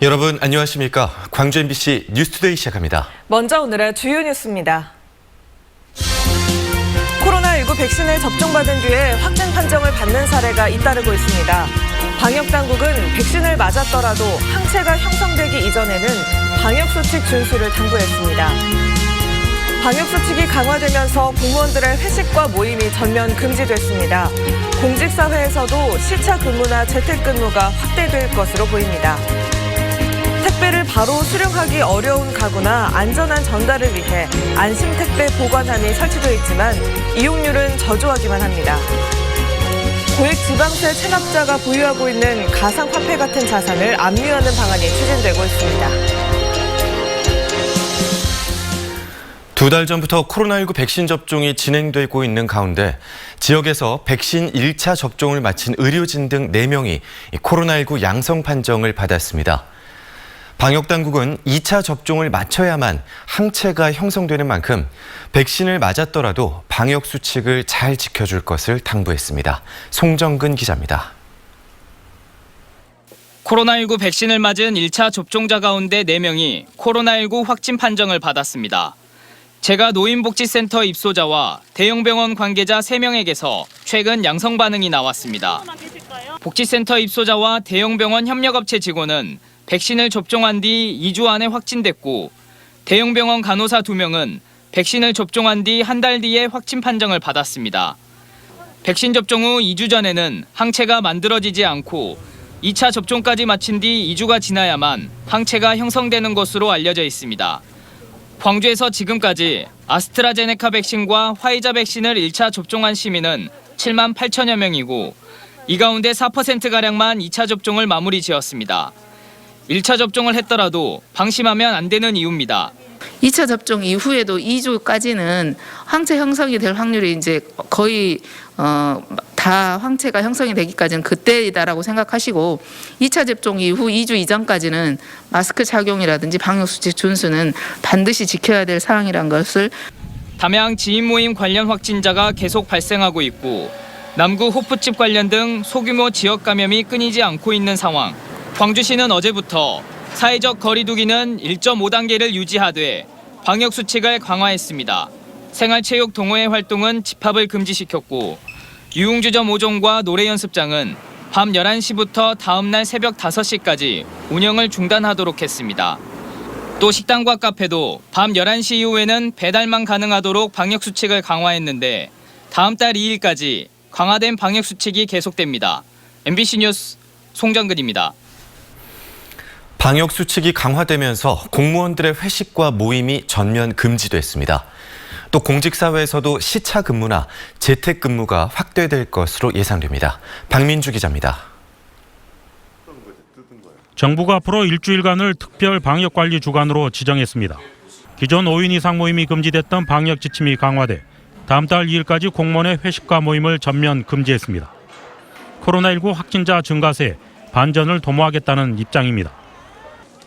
여러분 안녕하십니까? 광주 MBC 뉴스투데이 시작합니다. 먼저 오늘의 주요 뉴스입니다. 코로나19 백신을 접종받은 뒤에 확진 판정을 받는 사례가 잇따르고 있습니다. 방역당국은 백신을 맞았더라도 항체가 형성되기 이전에는 방역수칙 준수를 당부했습니다. 방역수칙이 강화되면서 공무원들의 회식과 모임이 전면 금지됐습니다. 공직사회에서도 시차 근무나 재택근무가 확대될 것으로 보입니다. 택배를 바로 수령하기 어려운 가구나 안전한 전달을 위해 안심택배 보관함이 설치되어 있지만 이용률은 저조하기만 합니다. 고액지방세 체납자가 보유하고 있는 가상화폐 같은 자산을 압류하는 방안이 추진되고 있습니다. 2달 전부터 코로나19 백신 접종이 진행되고 있는 가운데 지역에서 백신 1차 접종을 마친 의료진 등 4명이 코로나19 양성 판정을 받았습니다. 방역당국은 2차 접종을 마쳐야만 항체가 형성되는 만큼 백신을 맞았더라도 방역수칙을 잘 지켜줄 것을 당부했습니다. 송정근 기자입니다. 코로나19 백신을 맞은 1차 접종자 가운데 4명이 코로나19 확진 판정을 받았습니다. 제가 노인복지센터 입소자와 대형병원 관계자 3명에게서 최근 양성 반응이 나왔습니다. 복지센터 입소자와 대형병원 협력업체 직원은 백신을 접종한 뒤 2주 안에 확진됐고 대형병원 간호사 2명은 백신을 접종한 뒤 한 달 뒤에 확진 판정을 받았습니다. 백신 접종 후 2주 전에는 항체가 만들어지지 않고 2차 접종까지 마친 뒤 2주가 지나야만 항체가 형성되는 것으로 알려져 있습니다. 광주에서 지금까지 아스트라제네카 백신과 화이자 백신을 1차 접종한 시민은 7만 8천여 명이고 이 가운데 4%가량만 2차 접종을 마무리 지었습니다. 1차 접종을 했더라도 방심하면 안 되는 이유입니다. 2차 접종 이후에도 2주까지는 항체 형성이 될 확률이 이제 거의 다 항체가 형성이 되기까지는 그때이다라고 생각하시고 2차 접종 이후 2주 이전까지는 마스크 착용이라든지 방역수칙 준수는 반드시 지켜야 될 사항이라는 것을. 담양 지인 모임 관련 확진자가 계속 발생하고 있고 남구 호프집 관련 등 소규모 지역 감염이 끊이지 않고 있는 상황. 광주시는 어제부터 사회적 거리 두기는 1.5단계를 유지하되 방역수칙을 강화했습니다. 생활체육 동호회 활동은 집합을 금지시켰고 유흥주점 5종과 노래연습장은 밤 11시부터 다음 날 새벽 5시까지 운영을 중단하도록 했습니다. 또 식당과 카페도 밤 11시 이후에는 배달만 가능하도록 방역수칙을 강화했는데 다음 달 2일까지 강화된 방역수칙이 계속됩니다. MBC 뉴스 송정근입니다. 방역수칙이 강화되면서 공무원들의 회식과 모임이 전면 금지됐습니다. 또 공직사회에서도 시차 근무나 재택 근무가 확대될 것으로 예상됩니다. 박민주 기자입니다. 정부가 앞으로 일주일간을 특별 방역관리 주간으로 지정했습니다. 기존 5인 이상 모임이 금지됐던 방역 지침이 강화돼 다음 달 2일까지 공무원의 회식과 모임을 전면 금지했습니다. 코로나19 확진자 증가세에 반전을 도모하겠다는 입장입니다.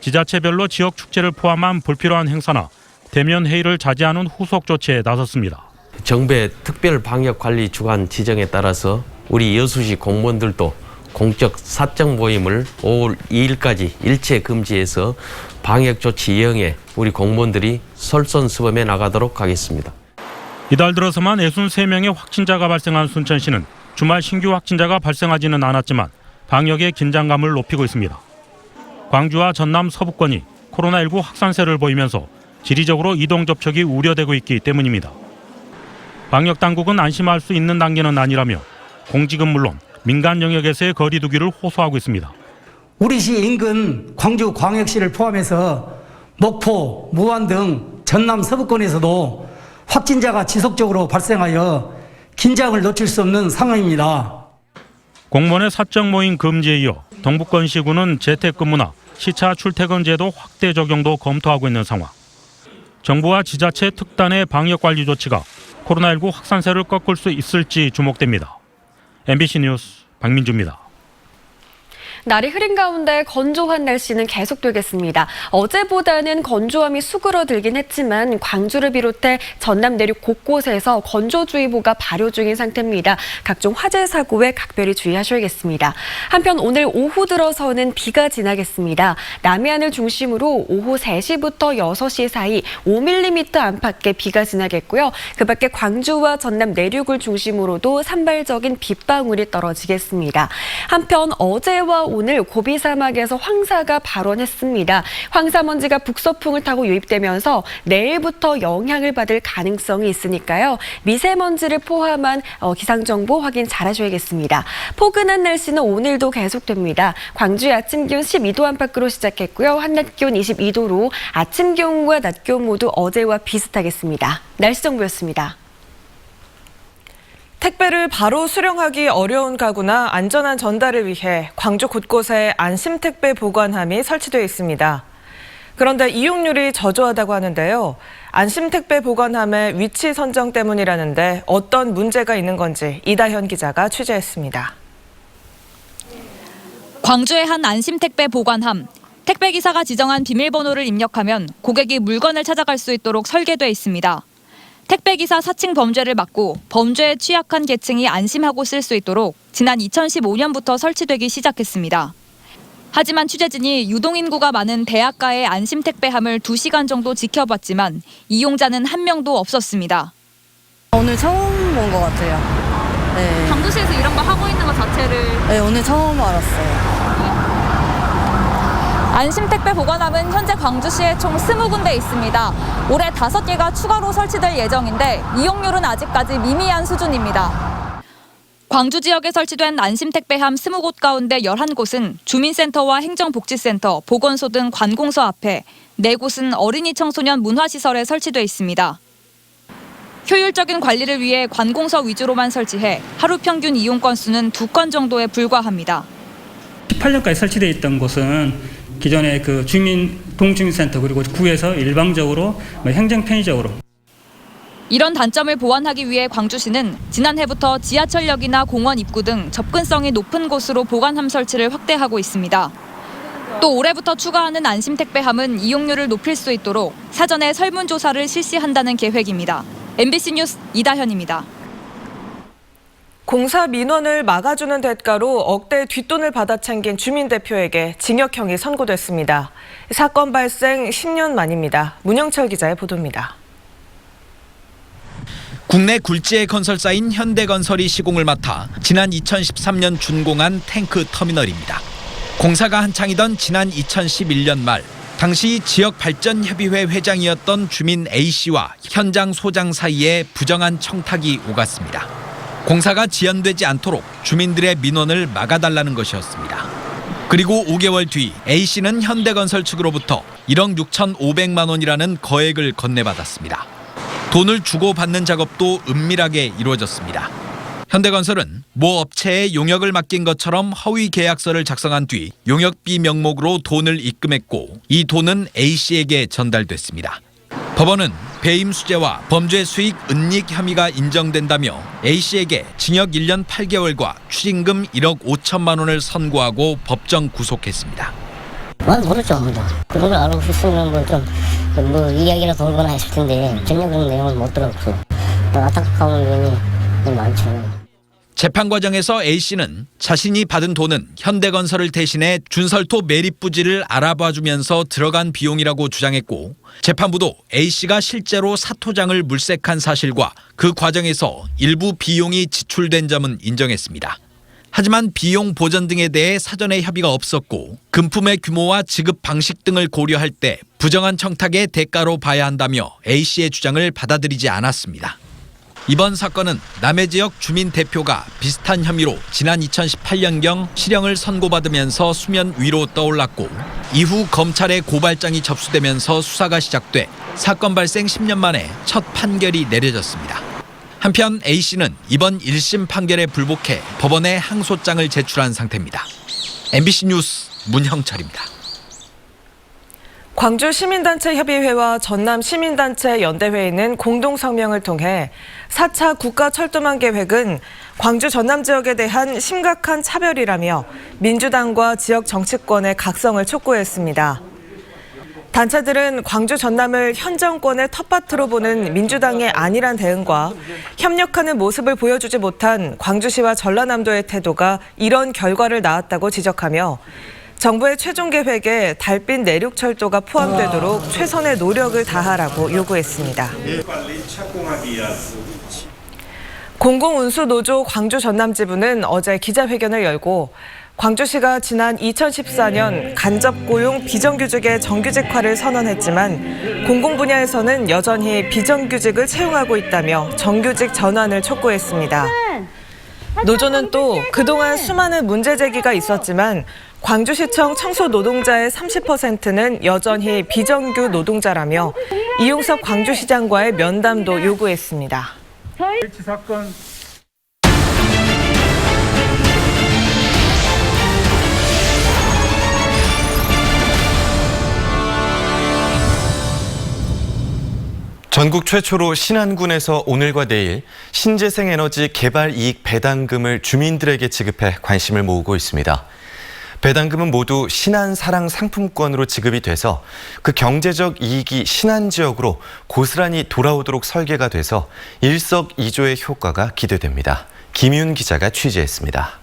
지자체별로 지역 축제를 포함한 불필요한 행사나 대면 회의를 자제하는 후속 조치에 나섰습니다. 정부의 특별 방역 관리 주간 지정에 따라서 우리 여수시 공무원들도 공적 사적 모임을 5월 2일까지 일체 금지해서 방역 조치 이행에 우리 공무원들이 솔선수범해 나가도록 하겠습니다. 이달 들어서만 63명의 확진자가 발생한 순천시는 주말 신규 확진자가 발생하지는 않았지만 방역의 긴장감을 높이고 있습니다. 광주와 전남 서부권이 코로나19 확산세를 보이면서 지리적으로 이동 접촉이 우려되고 있기 때문입니다. 방역당국은 안심할 수 있는 단계는 아니라며 공직은 물론 민간 영역에서의 거리 두기를 호소하고 있습니다. 우리 시 인근 광주광역시를 포함해서 목포, 무안 등 전남 서부권에서도 확진자가 지속적으로 발생하여 긴장을 놓칠 수 없는 상황입니다. 공무원의 사적 모임 금지에 이어 동북권시군은 재택근무나 시차 출퇴근 제도 확대 적용도 검토하고 있는 상황. 정부와 지자체 특단의 방역관리 조치가 코로나19 확산세를 꺾을 수 있을지 주목됩니다. MBC 뉴스 박민주입니다. 날이 흐린 가운데 건조한 날씨는 계속되겠습니다. 어제보다는 건조함이 수그러들긴 했지만 광주를 비롯해 전남 내륙 곳곳에서 건조주의보가 발효 중인 상태입니다. 각종 화재 사고에 각별히 주의하셔야겠습니다. 한편 오늘 오후 들어서는 비가 지나겠습니다. 남해안을 중심으로 오후 3시부터 6시 사이 5mm 안팎의 비가 지나겠고요. 그 밖에 광주와 전남 내륙을 중심으로도 산발적인 빗방울이 떨어지겠습니다. 한편 어제와 오늘 고비 사막에서 황사가 발원했습니다. 황사먼지가 북서풍을 타고 유입되면서 내일부터 영향을 받을 가능성이 있으니까요. 미세먼지를 포함한 기상정보 확인 잘 하셔야겠습니다. 포근한 날씨는 오늘도 계속됩니다. 광주의 아침 기온 12도 안팎으로 시작했고요. 한낮 기온 22도로 아침 기온과 낮 기온 모두 어제와 비슷하겠습니다. 날씨 정보였습니다. 택배를 바로 수령하기 어려운 가구나 안전한 전달을 위해 광주 곳곳에 안심택배 보관함이 설치되어 있습니다. 그런데 이용률이 저조하다고 하는데요. 안심택배 보관함의 위치 선정 때문이라는데 어떤 문제가 있는 건지 이다현 기자가 취재했습니다. 광주의 한 안심택배 보관함. 택배기사가 지정한 비밀번호를 입력하면 고객이 물건을 찾아갈 수 있도록 설계돼 있습니다. 택배기사 사칭 범죄를 막고 범죄에 취약한 계층이 안심하고 쓸 수 있도록 지난 2015년부터 설치되기 시작했습니다. 하지만 취재진이 유동인구가 많은 대학가의 안심택배함을 2시간 정도 지켜봤지만 이용자는 한 명도 없었습니다. 오늘 처음 본 것 같아요. 네. 광주시에서 이런 거 하고 있는 것 자체를 네, 오늘 처음 알았어요. 안심택배 보관함은 현재 광주시에 총 20군데 있습니다. 올해 5개가 추가로 설치될 예정인데 이용률은 아직까지 미미한 수준입니다. 광주 지역에 설치된 안심택배함 20곳 가운데 11곳은 주민센터와 행정복지센터, 보건소 등 관공서 앞에, 4곳은 어린이 청소년 문화시설에 설치돼 있습니다. 효율적인 관리를 위해 관공서 위주로만 설치해 하루 평균 이용 건수는 2건 정도에 불과합니다. 18년까지 설치되어 있던 곳은 기존의 그 동주민센터 그리고 구에서 일방적으로 행정 편의적으로. 이런 단점을 보완하기 위해 광주시는 지난해부터 지하철역이나 공원 입구 등 접근성이 높은 곳으로 보관함 설치를 확대하고 있습니다. 또 올해부터 추가하는 안심택배함은 이용률을 높일 수 있도록 사전에 설문조사를 실시한다는 계획입니다. MBC 뉴스 이다현입니다. 공사 민원을 막아주는 대가로 억대 뒷돈을 받아 챙긴 주민 대표에게 징역형이 선고됐습니다. 사건 발생 10년 만입니다. 문영철 기자의 보도입니다. 국내 굴지의 건설사인 현대건설이 시공을 맡아 지난 2013년 준공한 탱크 터미널입니다. 공사가 한창이던 지난 2011년 말 당시 지역발전협의회 회장이었던 주민 A씨와 현장 소장 사이에 부정한 청탁이 오갔습니다. 공사가 지연되지 않도록 주민들의 민원을 막아달라는 것이었습니다. 그리고 5개월 뒤 A씨는 현대건설 측으로부터 1억 6,500만 원이라는 거액을 건네받았습니다. 돈을 주고받는 작업도 은밀하게 이루어졌습니다. 현대건설은 모 업체에 용역을 맡긴 것처럼 허위 계약서를 작성한 뒤 용역비 명목으로 돈을 입금했고 이 돈은 A씨에게 전달됐습니다. 법원은 배임 수재와 범죄 수익 은닉 혐의가 인정된다며 A씨에게 징역 1년 8개월과 추징금 1억 5천만 원을 선고하고 법정 구속했습니다. 모르죠, 아무도. 그런 걸 알고 있으면 뭐 이야기라도 돌거나 했을 텐데 전혀 그런 내용을 못 들었고 안타까운 면이 많죠. 재판 과정에서 A씨는 자신이 받은 돈은 현대건설을 대신해 준설토 매립 부지를 알아봐주면서 들어간 비용이라고 주장했고 재판부도 A씨가 실제로 사토장을 물색한 사실과 그 과정에서 일부 비용이 지출된 점은 인정했습니다. 하지만 비용 보전 등에 대해 사전에 협의가 없었고 금품의 규모와 지급 방식 등을 고려할 때 부정한 청탁의 대가로 봐야 한다며 A씨의 주장을 받아들이지 않았습니다. 이번 사건은 남해 지역 주민 대표가 비슷한 혐의로 지난 2018년경 실형을 선고받으면서 수면 위로 떠올랐고 이후 검찰에 고발장이 접수되면서 수사가 시작돼 사건 발생 10년 만에 첫 판결이 내려졌습니다. 한편 A씨는 이번 1심 판결에 불복해 법원에 항소장을 제출한 상태입니다. MBC 뉴스 문형철입니다. 광주 시민단체 협의회와 전남 시민단체 연대회의는 공동 성명을 통해 4차 국가철도망 계획은 광주 전남 지역에 대한 심각한 차별이라며 민주당과 지역 정치권의 각성을 촉구했습니다. 단체들은 광주 전남을 현 정권의 텃밭으로 보는 민주당의 안일한 대응과 협력하는 모습을 보여주지 못한 광주시와 전라남도의 태도가 이런 결과를 낳았다고 지적하며 정부의 최종 계획에 달빛 내륙철도가 포함되도록 최선의 노력을 다하라고 요구했습니다. 공공운수노조 광주 전남지부는 어제 기자회견을 열고 광주시가 지난 2014년 간접고용 비정규직의 정규직화를 선언했지만 공공분야에서는 여전히 비정규직을 채용하고 있다며 정규직 전환을 촉구했습니다. 노조는 또 그동안 수많은 문제 제기가 있었지만 광주시청 청소 노동자의 30%는 여전히 비정규 노동자라며 이용섭 광주시장과의 면담도 요구했습니다. 전국 최초로 신안군에서 오늘과 내일 신재생에너지 개발이익 배당금을 주민들에게 지급해 관심을 모으고 있습니다. 배당금은 모두 신안사랑 상품권으로 지급이 돼서 그 경제적 이익이 신안 지역으로 고스란히 돌아오도록 설계가 돼서 일석이조의 효과가 기대됩니다. 김윤 기자가 취재했습니다.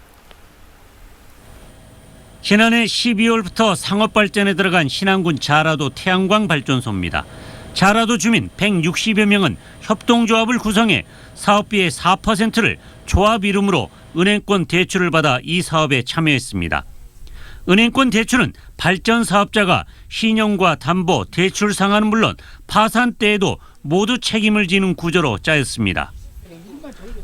지난해 12월부터 상업발전에 들어간 신안군 자라도 태양광 발전소입니다. 자라도 주민 160여 명은 협동조합을 구성해 사업비의 4%를 조합 이름으로 은행권 대출을 받아 이 사업에 참여했습니다. 은행권 대출은 발전 사업자가 신용과 담보, 대출 상환은 물론 파산 때에도 모두 책임을 지는 구조로 짜였습니다.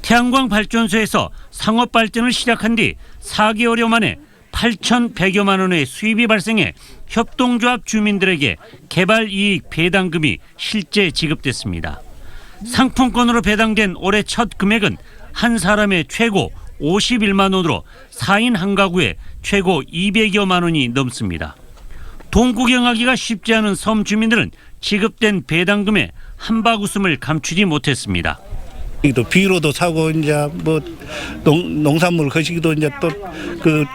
태양광 발전소에서 상업 발전을 시작한 뒤 4개월여 만에 8,100여만 원의 수입이 발생해 협동조합 주민들에게 개발이익 배당금이 실제 지급됐습니다. 상품권으로 배당된 올해 첫 금액은 한 사람의 최고 51만 원으로 4인 한 가구에 최고 200여만 원이 넘습니다. 돈 구경하기가 쉽지 않은 섬 주민들은 지급된 배당금에 한바구음을 감추지 못했습니다. 또 비료도 사고 이제 뭐 농산물 거시기도 이제 또 그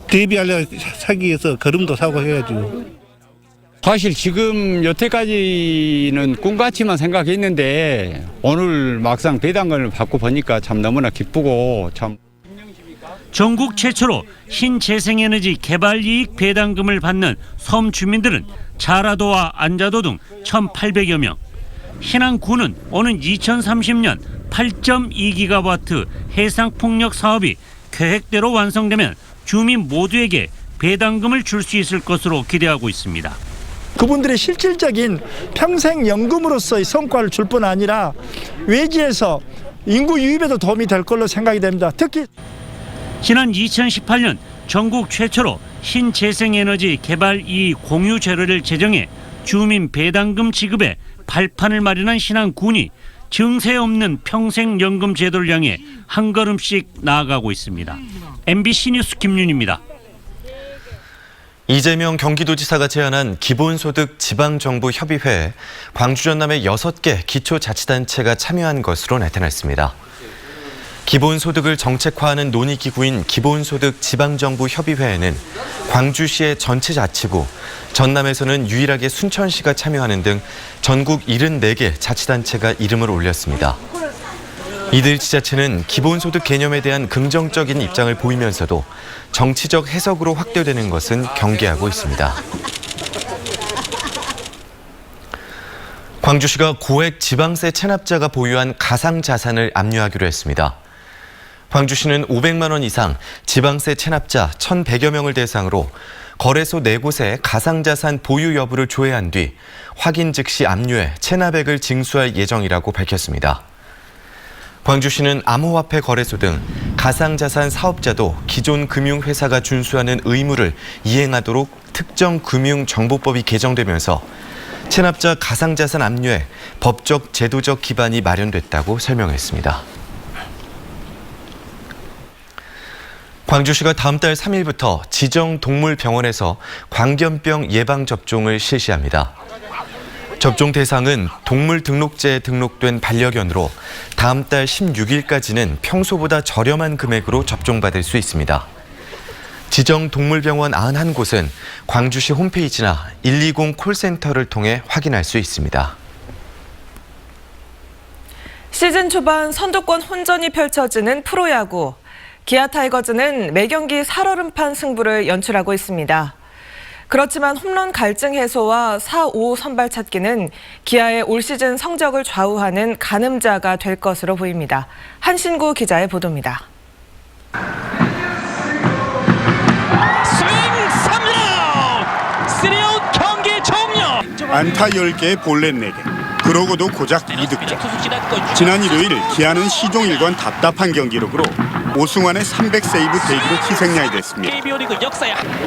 대비하려 사기 위해서 거름도 사고 해가지고. 사실 지금 여태까지는 꿈같이만 생각했는데 오늘 막상 배당금을 받고 보니까 참 너무나 기쁘고 참. 전국 최초로 신재생에너지 개발이익 배당금을 받는 섬 주민들은 자라도와 안자도 등 1,800여 명. 신안군은 오는 2030년 8.2기가와트 해상풍력 사업이 계획대로 완성되면 주민 모두에게 배당금을 줄 수 있을 것으로 기대하고 있습니다. 그분들의 실질적인 평생연금으로서의 성과를 줄 뿐 아니라 외지에서 인구 유입에도 도움이 될 걸로 생각이 됩니다. 특히 지난 2018년 전국 최초로 신재생에너지 개발이익 공유제도를 제정해 주민 배당금 지급에 발판을 마련한 신안군이 증세 없는 평생연금 제도를 향해 한 걸음씩 나아가고 있습니다. MBC 뉴스 김윤입니다. 이재명 경기도지사가 제안한 기본소득 지방정부협의회에 광주 전남의 6개 기초자치단체가 참여한 것으로 나타났습니다. 기본소득을 정책화하는 논의기구인 기본소득 지방정부협의회에는 광주시의 전체 자치구, 전남에서는 유일하게 순천시가 참여하는 등 전국 74개 자치단체가 이름을 올렸습니다. 이들 지자체는 기본소득 개념에 대한 긍정적인 입장을 보이면서도 정치적 해석으로 확대되는 것은 경계하고 있습니다. 광주시가 고액 지방세 체납자가 보유한 가상자산을 압류하기로 했습니다. 광주시는 500만 원 이상 지방세 체납자 1,100여 명을 대상으로 거래소 4곳에 가상자산 보유 여부를 조회한 뒤 확인 즉시 압류해 체납액을 징수할 예정이라고 밝혔습니다. 광주시는 암호화폐 거래소 등 가상자산 사업자도 기존 금융회사가 준수하는 의무를 이행하도록 특정금융정보법이 개정되면서 체납자 가상자산 압류에 법적 제도적 기반이 마련됐다고 설명했습니다. 광주시가 다음 달 3일부터 지정동물병원에서 광견병 예방접종을 실시합니다. 접종 대상은 동물 등록제에 등록된 반려견으로 다음 달 16일까지는 평소보다 저렴한 금액으로 접종받을 수 있습니다. 지정 동물병원 91곳은 광주시 홈페이지나 120 콜센터를 통해 확인할 수 있습니다. 시즌 초반 선두권 혼전이 펼쳐지는 프로야구. 기아 타이거즈는 매경기 살얼음판 승부를 연출하고 있습니다. 그렇지만 홈런 갈증 해소와 4, 5 선발 찾기는 기아의 올 시즌 성적을 좌우하는 가늠자가 될 것으로 보입니다. 한신구 기자의 보도입니다. 안타 10개에 볼넷 4개. 그러고도 고작 2득점. 지난 일요일 기아는 시종 1권 답답한 경기력으로 오승환의 300세이브 대기로 희생양이 됐습니다.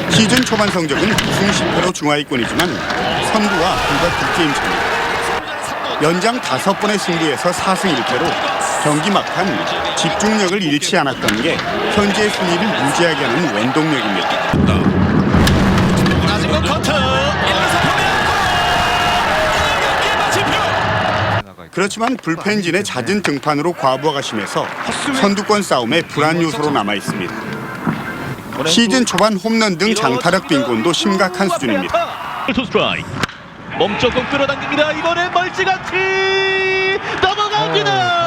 시즌 초반 성적은 우승 10패로 중하위권이지만 선두와 불과 2게임 차입니다. 연장 5번의 승부에서 4승 1패로 경기 막판 집중력을 잃지 않았던 게 현재의 순위를 유지하게 하는 원동력입니다. 그렇지만 불펜진의 잦은 등판으로 과부하가 심해서 선두권 싸움에 불안 요소로 남아 있습니다. 시즌 초반 홈런 등 장타력 빈곤도 심각한 수준입니다. 몸쪽 공 끌어당깁니다. 이번에 멀찌감치 넘어갑니다.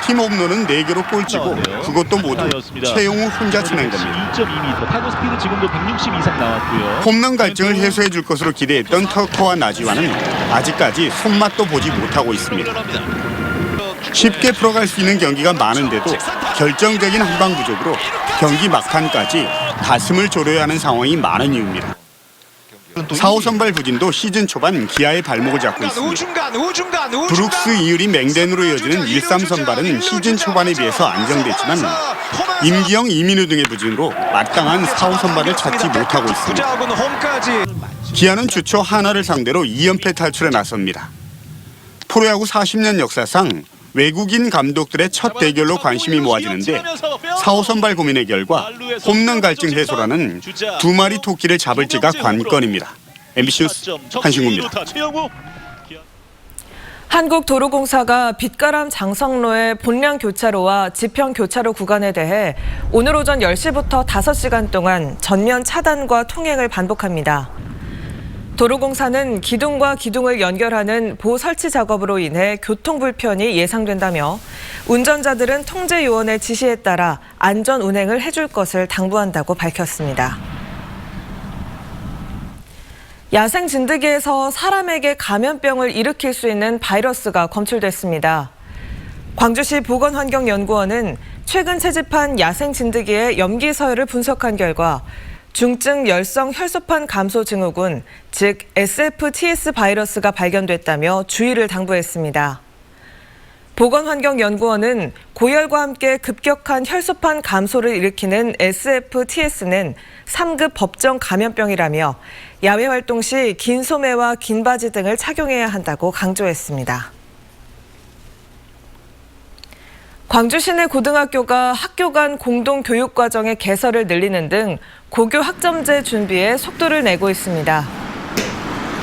팀 홈런은 4개로 꼴찌고 그것도 모두 최용우 혼자 쳐낸 겁니다. 2.2m 타구 스피드 지금도 160 이상 나왔고요. 홈런 갈증을 해소해 줄 것으로 기대했던 터커와 나지와는 아직까지 손맛도 보지 못하고 있습니다. 쉽게 풀어갈 수 있는 경기가 많은데도 결정적인 한방 부족으로 경기 막판까지 가슴을 졸여야 하는 상황이 많은 이유입니다. 4호 선발 부진도 시즌 초반 기아의 발목을 잡고 있습니다. 브룩스, 이을이 맹댄으로 이어지는 1-3 선발은 시즌 초반에 비해서 안정됐지만 임기영, 이민우 등의 부진으로 마땅한 4호 선발을 찾지 못하고 있습니다. 기아는 주초 하나를 상대로 2연패 탈출에 나섭니다. 프로야구 40년 역사상 외국인 감독들의 첫 대결로 관심이 모아지는데 4호 선발 고민의 결과 홈런 갈증 해소라는 2마리 토끼를 잡을지가 관건입니다. MBC 뉴스 한신구입니다. 한국도로공사가 빛가람 장성로의 본량 교차로와 지평 교차로 구간에 대해 오늘 오전 10시부터 5시간 동안 전면 차단과 통행을 반복합니다. 도로공사는 기둥과 기둥을 연결하는 보호 설치 작업으로 인해 교통 불편이 예상된다며 운전자들은 통제 요원의 지시에 따라 안전 운행을 해줄 것을 당부한다고 밝혔습니다. 야생 진드기에서 사람에게 감염병을 일으킬 수 있는 바이러스가 검출됐습니다. 광주시 보건환경연구원은 최근 채집한 야생 진드기의 염기 서열을 분석한 결과 중증 열성 혈소판 감소 증후군, 즉 SFTS 바이러스가 발견됐다며 주의를 당부했습니다. 보건환경연구원은 고열과 함께 급격한 혈소판 감소를 일으키는 SFTS는 3급 법정 감염병이라며 야외 활동 시 긴 소매와 긴 바지 등을 착용해야 한다고 강조했습니다. 광주 시내 고등학교가 학교 간 공동 교육 과정의 개설을 늘리는 등 고교 학점제 준비에 속도를 내고 있습니다.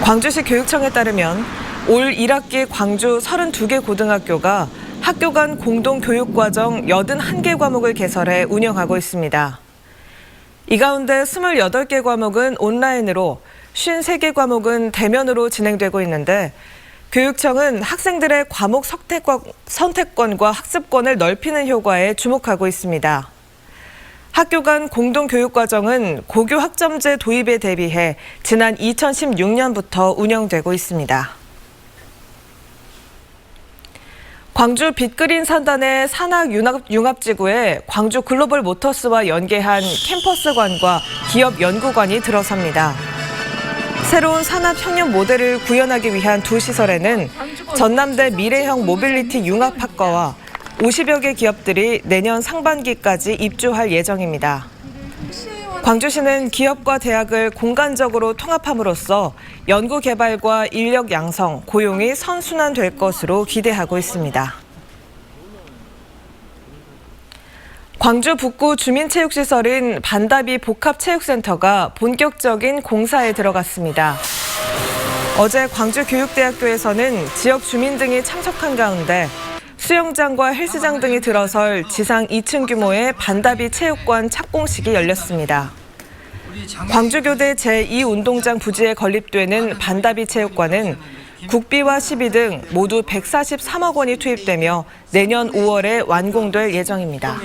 광주시 교육청에 따르면 올 1학기 광주 32개 고등학교가 학교 간 공동 교육 과정 81개 과목을 개설해 운영하고 있습니다. 이 가운데 28개 과목은 온라인으로 53개 과목은 대면으로 진행되고 있는데 교육청은 학생들의 과목 선택권과 학습권을 넓히는 효과에 주목하고 있습니다. 학교 간 공동교육과정은 고교 학점제 도입에 대비해 지난 2016년부터 운영되고 있습니다. 광주 빅그린 산단의 산학융합지구에 광주 글로벌 모터스와 연계한 캠퍼스관과 기업 연구관이 들어섭니다. 새로운 산업혁명 모델을 구현하기 위한 두 시설에는 전남대 미래형 모빌리티 융합학과와 50여 개 기업들이 내년 상반기까지 입주할 예정입니다. 광주시는 기업과 대학을 공간적으로 통합함으로써 연구 개발과 인력 양성, 고용이 선순환될 것으로 기대하고 있습니다. 광주 북구 주민체육시설인 반다비 복합체육센터가 본격적인 공사에 들어갔습니다. 어제 광주교육대학교에서는 지역 주민 등이 참석한 가운데 수영장과 헬스장 등이 들어설 지상 2층 규모의 반다비 체육관 착공식이 열렸습니다. 광주교대 제2운동장 부지에 건립되는 반다비 체육관은 국비와 시비 등 모두 143억 원이 투입되며 내년 5월에 완공될 예정입니다.